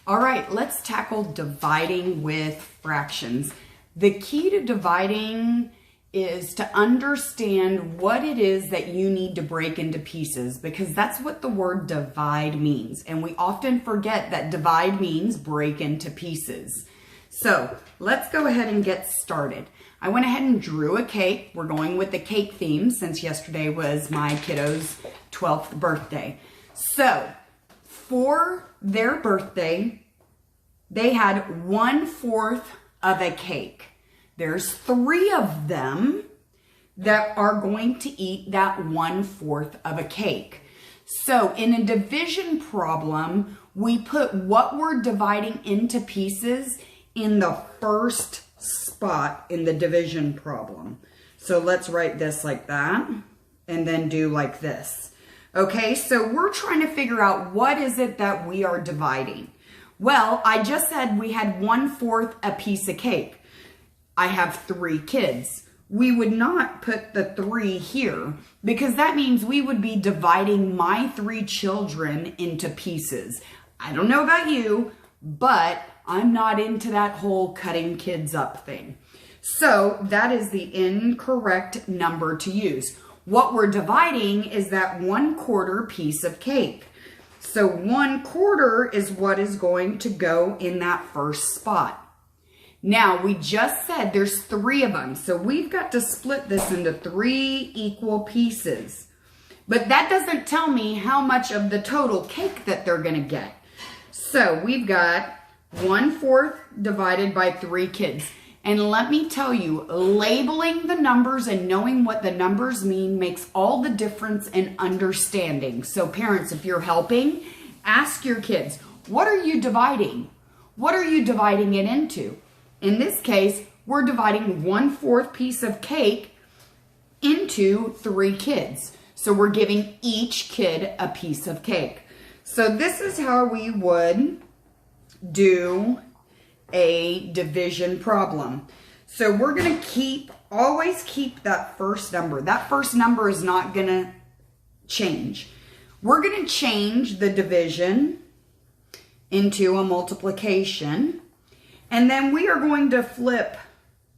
All right, let's tackle dividing with fractions. The key to dividing is to understand what it is that you need to break into pieces, because that's what the word divide means. And we often forget that divide means break into pieces. So let's go ahead and get started. I went ahead and drew a cake. We're going with the cake theme since yesterday was my kiddo's 12th birthday. So for their birthday, they had 1/4 of a cake. There's 3 of them that are going to eat that 1/4 of a cake. So in a division problem, we put what we're dividing into pieces in the first spot in the division problem. So let's write this like that and then do like this. Okay, so we're trying to figure out what is it that we are dividing. Well, I just said we had 1/4 a piece of cake. I have 3 kids. We would not put the 3 here because that means we would be dividing my 3 children into pieces. I don't know about you, but I'm not into that whole cutting kids up thing. So that is the incorrect number to use. What we're dividing is that 1/4 piece of cake. So 1/4 is what is going to go in that first spot. Now, we just said there's 3 of them, so we've got to split this into 3 equal pieces. But that doesn't tell me how much of the total cake that they're going to get. So we've got 1/4 divided by 3 kids. And let me tell you, labeling the numbers and knowing what the numbers mean makes all the difference in understanding. So parents, if you're helping, ask your kids, what are you dividing? What are you dividing it into? In this case, we're dividing 1/4 piece of cake into 3 kids. So we're giving each kid a piece of cake. So this is how we would do a division problem. So we're going to always keep that first number. That first number is not going to change. We're going to change the division into a multiplication. And then we are going to flip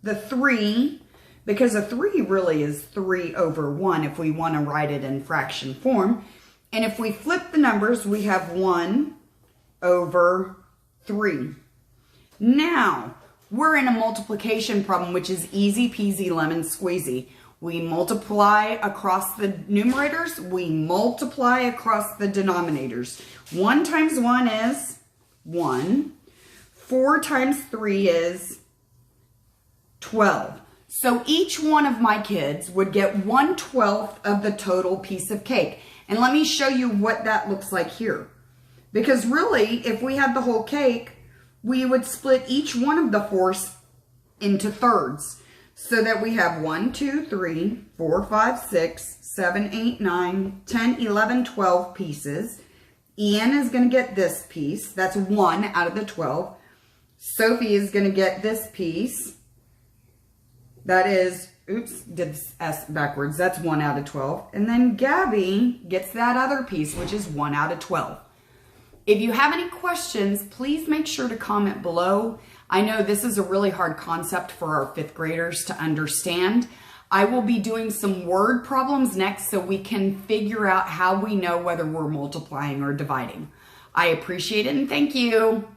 the 3, because a 3 really is 3 over 1 if we want to write it in fraction form. And if we flip the numbers, we have 1 over 3. Now, we're in a multiplication problem, which is easy peasy lemon squeezy. We multiply across the numerators, we multiply across the denominators. 1 times 1 is 1. 4 times 3 is 12. So each one of my kids would get 1/12 of the total piece of cake. And let me show you what that looks like here. Because really, if we had the whole cake, we would split each one of the 4s into thirds. So that we have 1, 2, 3, 4, 5, 6, 7, 8, 9, 10, 11, 12 pieces. Ian is going to get this piece. That's 1 out of the 12. Sophie is going to get this piece. That is, oops, did this S backwards. That's 1 out of 12. And then Gabby gets that other piece, which is 1 out of 12. If you have any questions, please make sure to comment below. I know this is a really hard concept for our 5th graders to understand. I will be doing some word problems next so we can figure out how we know whether we're multiplying or dividing. I appreciate it and thank you.